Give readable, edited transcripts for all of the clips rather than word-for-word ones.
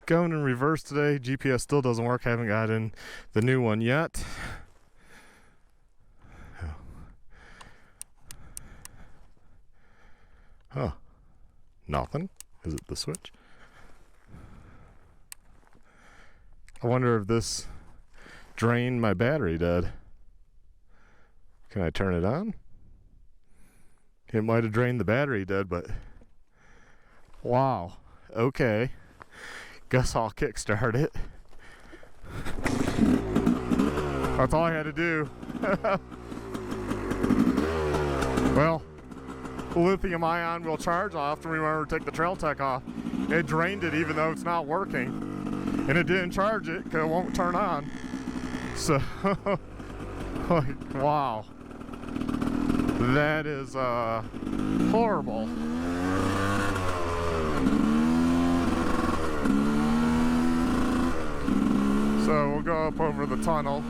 going in reverse today. GPS still doesn't work. Haven't gotten the new one yet. Huh. Nothing. Is it the switch? I wonder if this drained my battery dead. Can I turn it on? It might have drained the battery dead, but wow. Okay. Guess I'll kickstart it. That's all I had to do. Well, the lithium ion will charge. I'll have to remember to take the trail tech off. It drained it even though it's not working. And it didn't charge it because it won't turn on. So, like, wow. That is horrible. So we'll go up over the tunnel.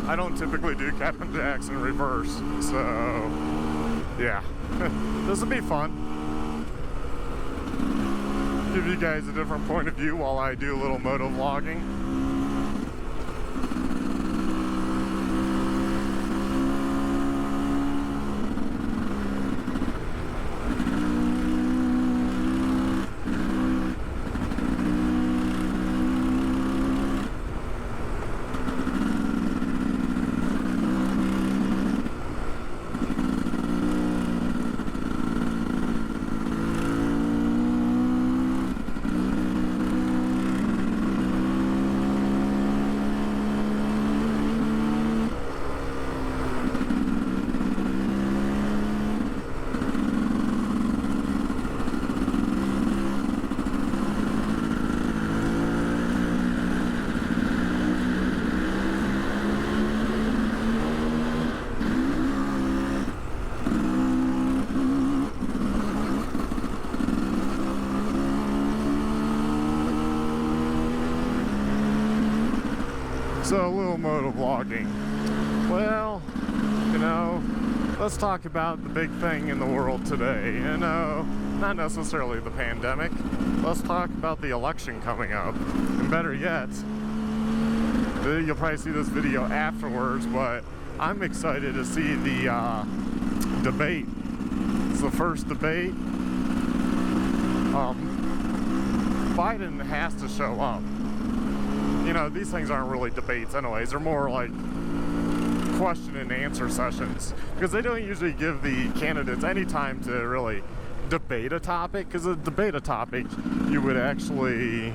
I don't typically do Captain Jacks in reverse, so yeah. This will be fun. Give you guys a different point of view while I do a little moto vlogging. So a little moto vlogging. Well, you know, let's talk about the big thing in the world today. You know, not necessarily the pandemic. Let's talk about the election coming up. And better yet, you'll probably see this video afterwards, but I'm excited to see the debate. It's the first debate. Biden has to show up. You know, these things aren't really debates anyways. They're more like question and answer sessions, because they don't usually give the candidates any time to really debate a topic, because a debate a topic you would actually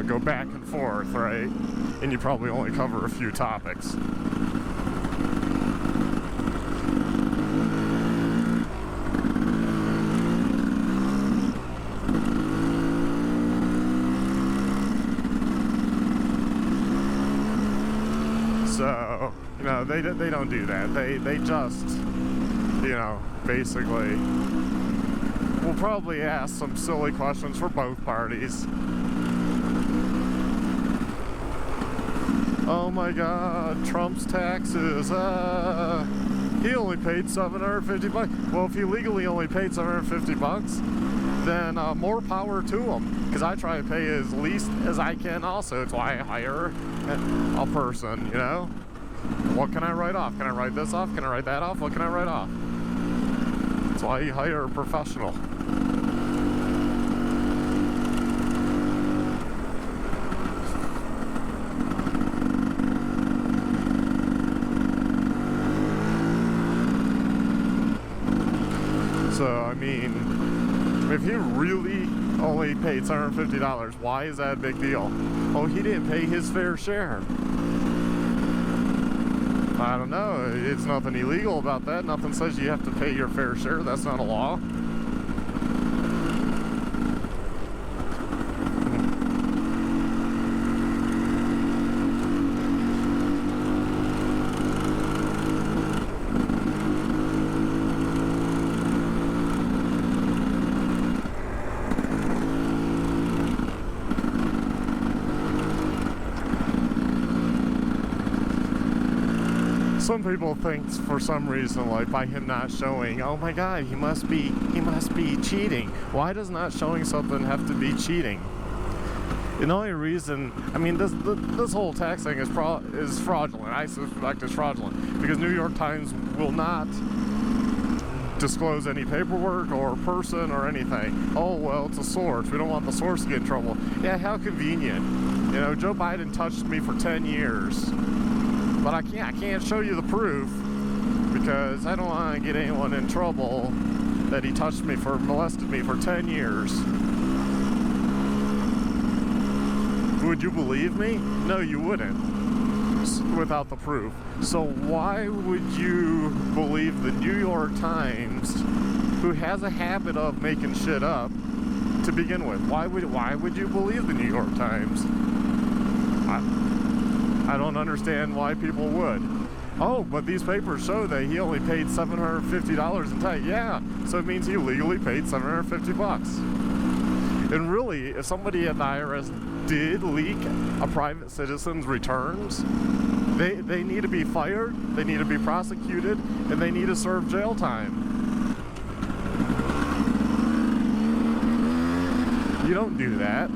go back and forth, right? And you probably only cover a few topics. So, you know, they don't do that. They just, you know, basically will probably ask some silly questions for both parties. Oh my God, Trump's taxes. He only paid $750. Well, if he legally only paid $750, then more power to him. Because I try to pay as least as I can also. It's why I hire a person, you know? What can I write off? Can I write this off? Can I write that off? What can I write off? That's why you hire a professional. So, I mean, if he really only paid $750, why is that a big deal? Oh, he didn't pay his fair share. I don't know. It's nothing illegal about that. Nothing says you have to pay your fair share. That's not a law. some people think for some reason, like by him not showing, oh my God, he must be cheating. Why does not showing something have to be cheating? The only reason, I mean, this whole tax thing is fraudulent. I suspect it's fraudulent because New York Times will not disclose any paperwork or person or anything. Oh, well, it's a source. We don't want the source to get in trouble. Yeah, how convenient. You know, Joe Biden touched me for 10 years, but I can't show you the proof because I don't want to get anyone in trouble that he molested me for 10 years. Would you believe me? No, you wouldn't without the proof. So why would you believe the New York Times, who has a habit of making shit up to begin with? Why would you believe the New York Times? I don't understand why people would. Oh, but these papers show that he only paid $750 in tax. Yeah, so it means he legally paid $750. And really, if somebody at the IRS did leak a private citizen's returns, they need to be fired, they need to be prosecuted, and they need to serve jail time. You don't do that.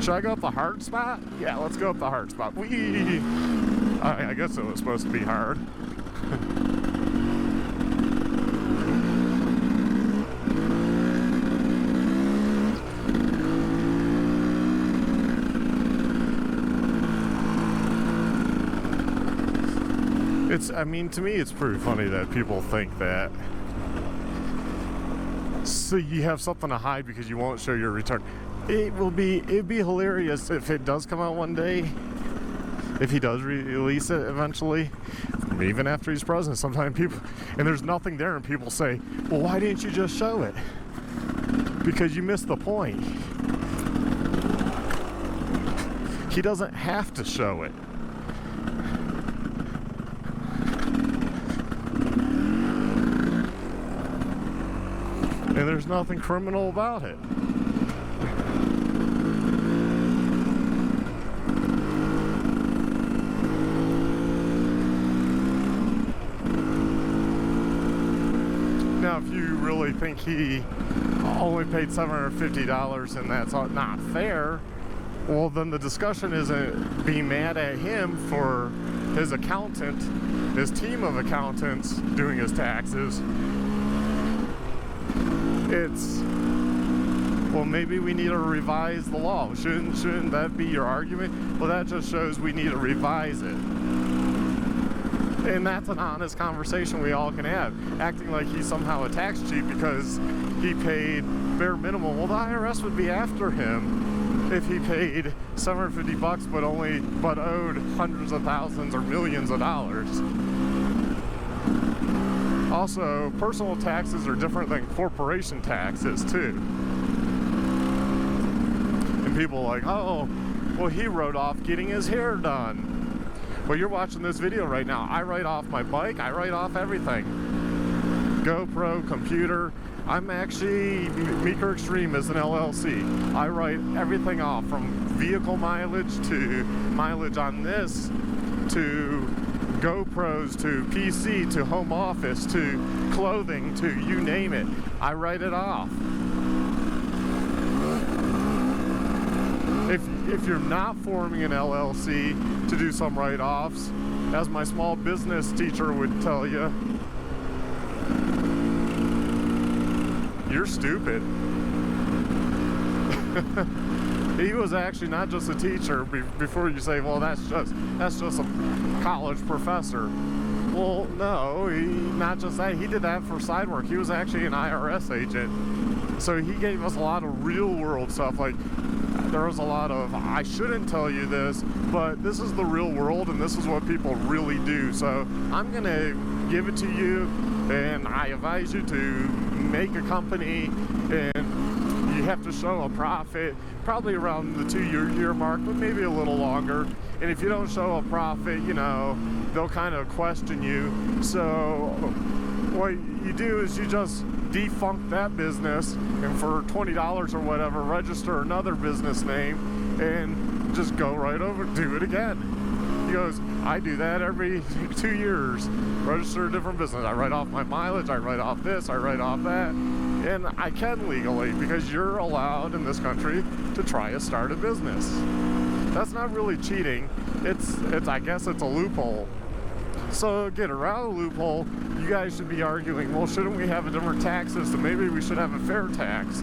Should I go up the hard spot? Yeah, let's go up the hard spot. I guess it was supposed to be hard. To me, it's pretty funny that people think that. So you have something to hide because you won't show your return. It'd be hilarious if it does come out one day. If he does release it eventually, even after he's president, sometimes people, and there's nothing there, and people say, well, why didn't you just show it? Because you missed the point. He doesn't have to show it. And there's nothing criminal about it. Now, if you really think he only paid $750 and that's not fair, well, then the discussion isn't being mad at him for his accountant, his team of accountants doing his taxes. It's, well, maybe we need to revise the law. Shouldn't that be your argument? Well, that just shows we need to revise it. And that's an honest conversation we all can have. Acting like he's somehow a tax cheat because he paid bare minimum. Well, the IRS would be after him if he paid $750 but owed hundreds of thousands or millions of dollars. Also, personal taxes are different than corporation taxes too. And people are like, oh, well, he wrote off getting his hair done. Well, you're watching this video right now. I write off my bike. I write off everything. GoPro, computer. I'm actually, Meeker Extreme is an LLC. I write everything off from vehicle mileage to mileage on this to GoPros to PC to home office to clothing to you name it. I write it off. If you're not forming an LLC to do some write-offs, as my small business teacher would tell you, you're stupid. He was actually not just a teacher. Before you say, well, that's just a college professor. Well, no, not just that. He did that for side work. He was actually an IRS agent. So he gave us a lot of real world stuff. Like, there was a lot of, I shouldn't tell you this, but this is the real world and this is what people really do. So I'm going to give it to you, and I advise you to make a company, and you have to show a profit probably around the 2-year mark, but maybe a little longer. And if you don't show a profit, you know, they'll kind of question you. So what you do is you just defunct that business, and for $20 or whatever, register another business name and just go right over, do it again. He goes, I do that every 2 years. Register a different business. I write off my mileage, I write off this, I write off that. And I can legally, because you're allowed in this country to try to start a business. That's not really cheating. It's I guess it's a loophole. So get around the loophole, you guys should be arguing, well, shouldn't we have a different tax system? Maybe we should have a fair tax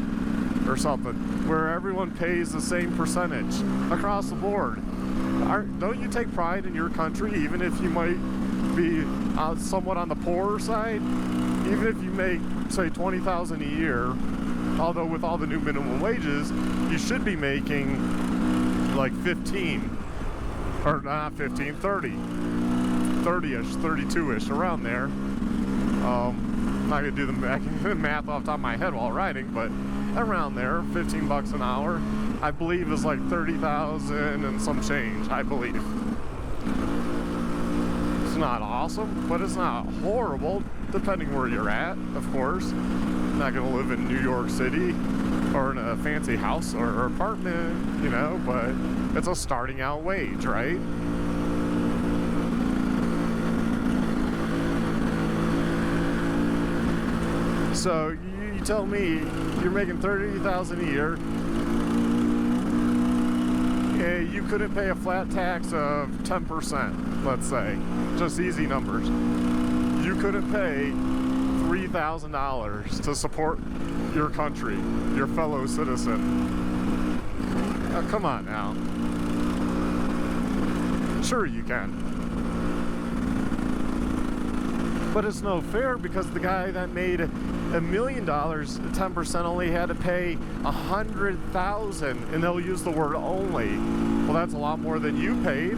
or something, where everyone pays the same percentage across the board. Don't you take pride in your country, even if you might be somewhat on the poorer side? Even if you make, say, $20,000 a year, although with all the new minimum wages, you should be making like 15, or not 15, 30. 30-ish, 32-ish, around there. I'm not gonna do the math off the top of my head while riding, but around there, 15 bucks an hour, I believe is like 30,000 and some change, I believe. It's not awesome, but it's not horrible, depending where you're at, of course. I'm not gonna live in New York City or in a fancy house or apartment, you know, but it's a starting out wage, right? So you tell me you're making $30,000 a year, and you couldn't pay a flat tax of 10%, let's say, just easy numbers. You couldn't pay $3,000 to support your country, your fellow citizen. Oh, come on now. Sure you can. But it's no fair, because the guy that made $1 million, 10% only had to pay $100,000, and they'll use the word only. Well, that's a lot more than you paid.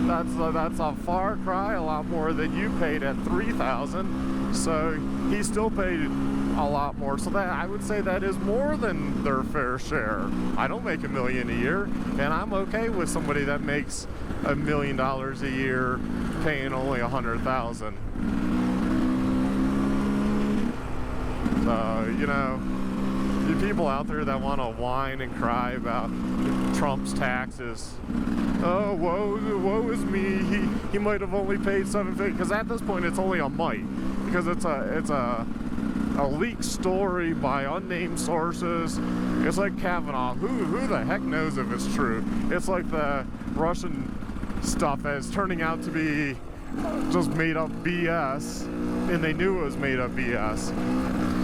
That's a far cry, a lot more than you paid at $3,000. So he still paid a lot more. So that, I would say, that is more than their fair share. I don't make $1 million a year, and I'm okay with somebody that makes $1 million a year paying only $100,000. So, you know, you people out there that want to whine and cry about Trump's taxes. Oh, woe is me. He might have only paid $750, because at this point it's only a might, because it's a leaked story by unnamed sources. It's like Kavanaugh. Who the heck knows if it's true? It's like the Russian stuff that is turning out to be just made up BS, and they knew it was made up BS.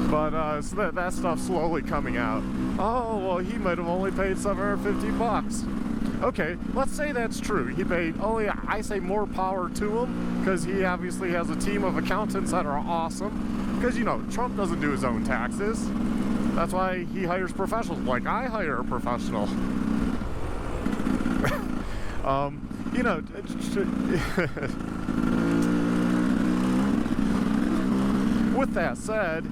But so that stuff's slowly coming out. Oh, well, he might have only paid $750. Okay, let's say that's true. He paid only, I say more power to him, because he obviously has a team of accountants that are awesome. Because, you know, Trump doesn't do his own taxes. That's why he hires professionals, like I hire a professional. You know, with that said,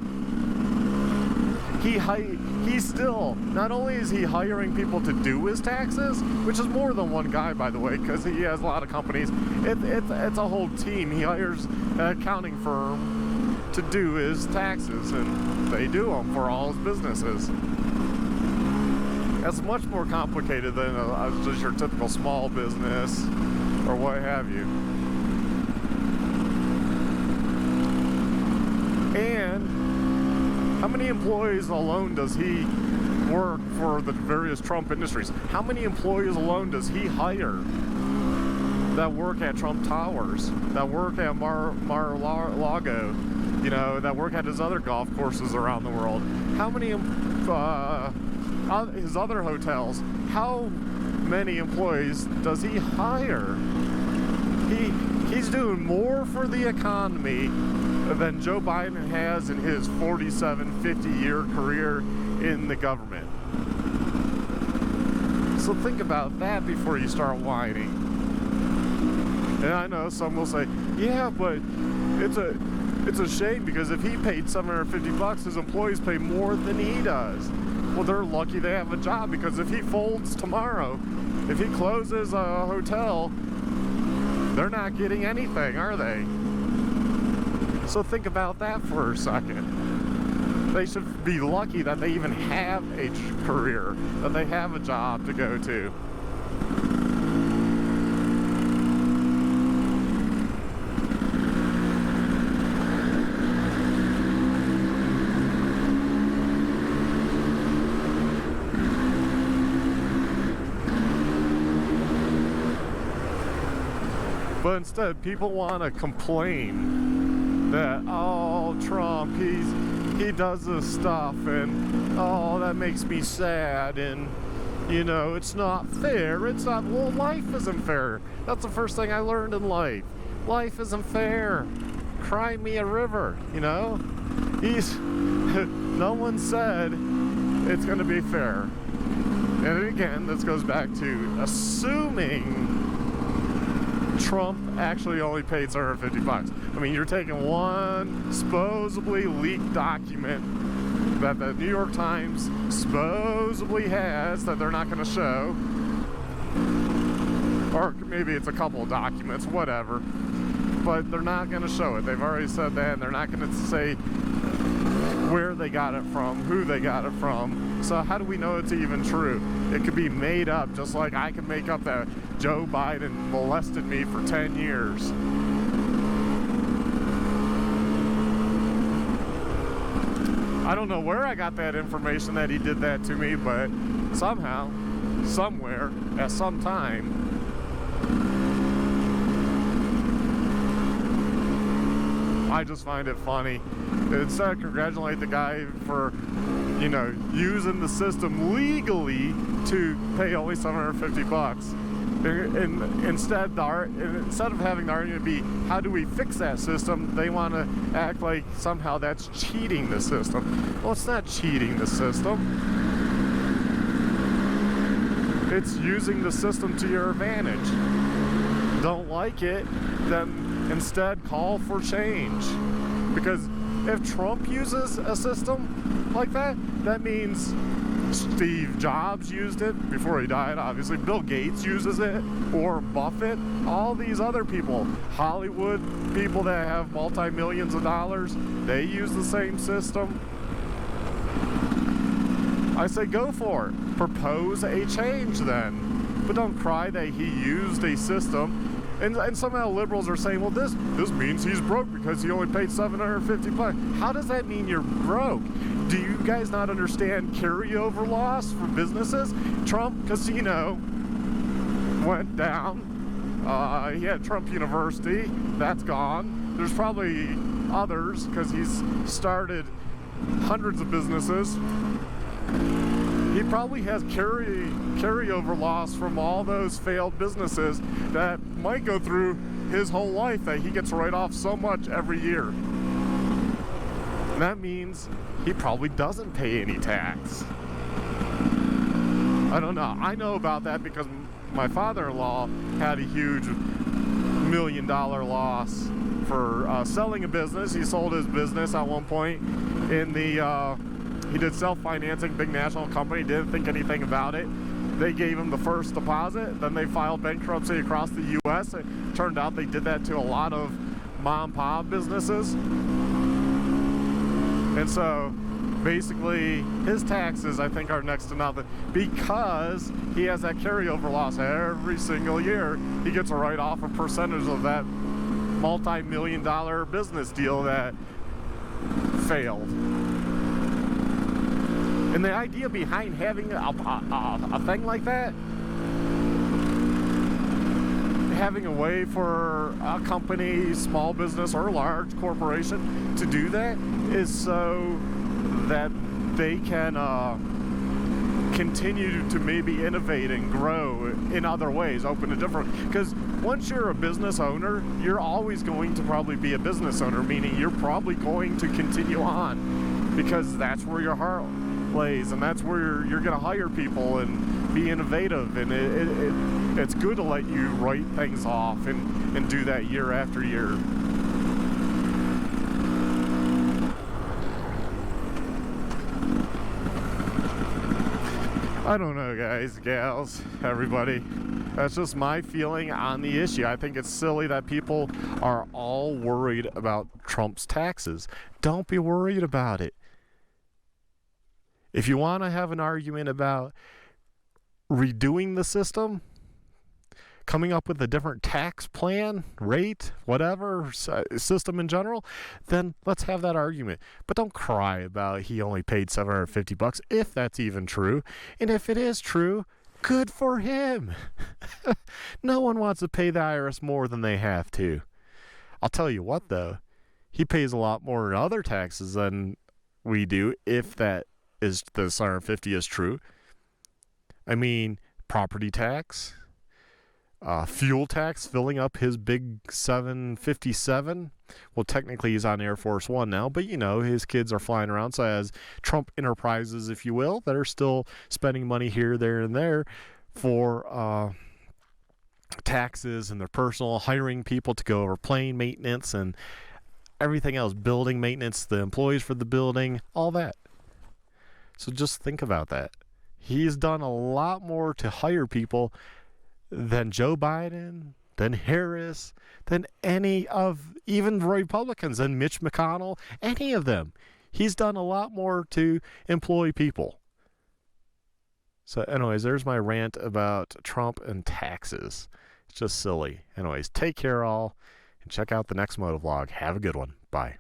he's still, not only is he hiring people to do his taxes, which is more than one guy, by the way, because he has a lot of companies. It's a whole team. He hires an accounting firm to do his taxes, and they do them for all his businesses. That's much more complicated than just your typical small business or what have you. And how many employees alone does he work for the various Trump industries? How many employees alone does he hire that work at Trump Towers, that work at Mar-a-Lago, you know, that work at his other golf courses around the world? How many, his other hotels, how many employees does he hire? He's doing more for the economy than Joe Biden has in his 50-year career in the government. So think about that before you start whining. And I know some will say, yeah, but it's a shame, because if he paid $750, his employees pay more than he does. Well, they're lucky they have a job, because if he folds tomorrow, if he closes a hotel, they're not getting anything, are they? So think about that for a second. They should be lucky that they even have a career, that they have a job to go to. But instead, people want to complain that, oh, Trump, he does this stuff, and oh, that makes me sad, and you know, it's not fair. It's not. Well, life isn't fair. That's the first thing I learned in life. Life isn't fair. Cry me a river. You know, no one said it's going to be fair. And again, this goes back to assuming Trump actually only paid $750. I mean, you're taking one supposedly leaked document that the New York Times supposedly has that they're not going to show, or maybe it's a couple of documents, whatever, but they're not going to show it. They've already said that, and they're not going to say where they got it from, who they got it from. So how do we know it's even true? It could be made up, just like I can make up that Joe Biden molested me for 10 years. I don't know where I got that information that he did that to me, but somehow, somewhere, at some time, I just find it funny. Instead of congratulate the guy for, you know, using the system legally to pay only $750, and instead of having the argument be how do we fix that system, they want to act like somehow that's cheating the system. Well, it's not cheating the system. It's using the system to your advantage. Don't like it, then instead call for change. Because if Trump uses a system like that, that means Steve Jobs used it before he died, obviously. Bill Gates uses it, or Buffett, all these other people, Hollywood people that have multi-millions of dollars, they use the same system. I say go for it. Propose a change then. But don't cry that he used a system. And somehow liberals are saying, well, this means he's broke because he only paid $750. How does that mean you're broke? Do you guys not understand carryover loss for businesses? Trump Casino went down. He had Trump University. That's gone. There's probably others because he's started hundreds of businesses. He probably has carryover loss from all those failed businesses that might go through his whole life that he gets to write off so much every year. And that means he probably doesn't pay any tax. I don't know. I know about that because my father-in-law had a huge $1 million loss for selling a business. He sold his business at one point in the... He did self-financing, big national company, didn't think anything about it. They gave him the first deposit, then they filed bankruptcy across the U.S. It turned out they did that to a lot of mom and pop businesses. And so basically his taxes, I think, are next to nothing because he has that carryover loss every single year. He gets to write off a percentage of that multi-million-dollar business deal that failed. And the idea behind having a thing like that, having a way for a company, small business or large corporation to do that is so that they can continue to maybe innovate and grow in other ways, open a different, because once you're a business owner, you're always going to probably be a business owner, meaning you're probably going to continue on because that's where your heart lays, and that's where you're going to hire people and be innovative, and it's good to let you write things off and do that year after year. I don't know, guys, gals, everybody. That's just my feeling on the issue. I think it's silly that people are all worried about Trump's taxes. Don't be worried about it. If you want to have an argument about redoing the system, coming up with a different tax plan, rate, whatever, system in general, then let's have that argument. But don't cry about he only paid $750 if that's even true. And if it is true, Good for him. No one wants to pay the IRS more than they have to. I'll tell you what, though. He pays a lot more in other taxes than we do, if that is the 150 is true. I mean, property tax, fuel tax, filling up his big 757. Well, technically he's on Air Force One now, but his kids are flying around. So as Trump enterprises, if you will, that are still spending money here, there, and there for taxes and their personal, hiring people to go over plane maintenance and everything else, building maintenance, the employees for the building, all that. So just think about that. He's done a lot more to hire people than Joe Biden, than Harris, than any of even Republicans, and Mitch McConnell, any of them. He's done a lot more to employ people. So anyways, there's my rant about Trump and taxes. It's just silly. Anyways, take care all, and check out the next motovlog. Have a good one. Bye.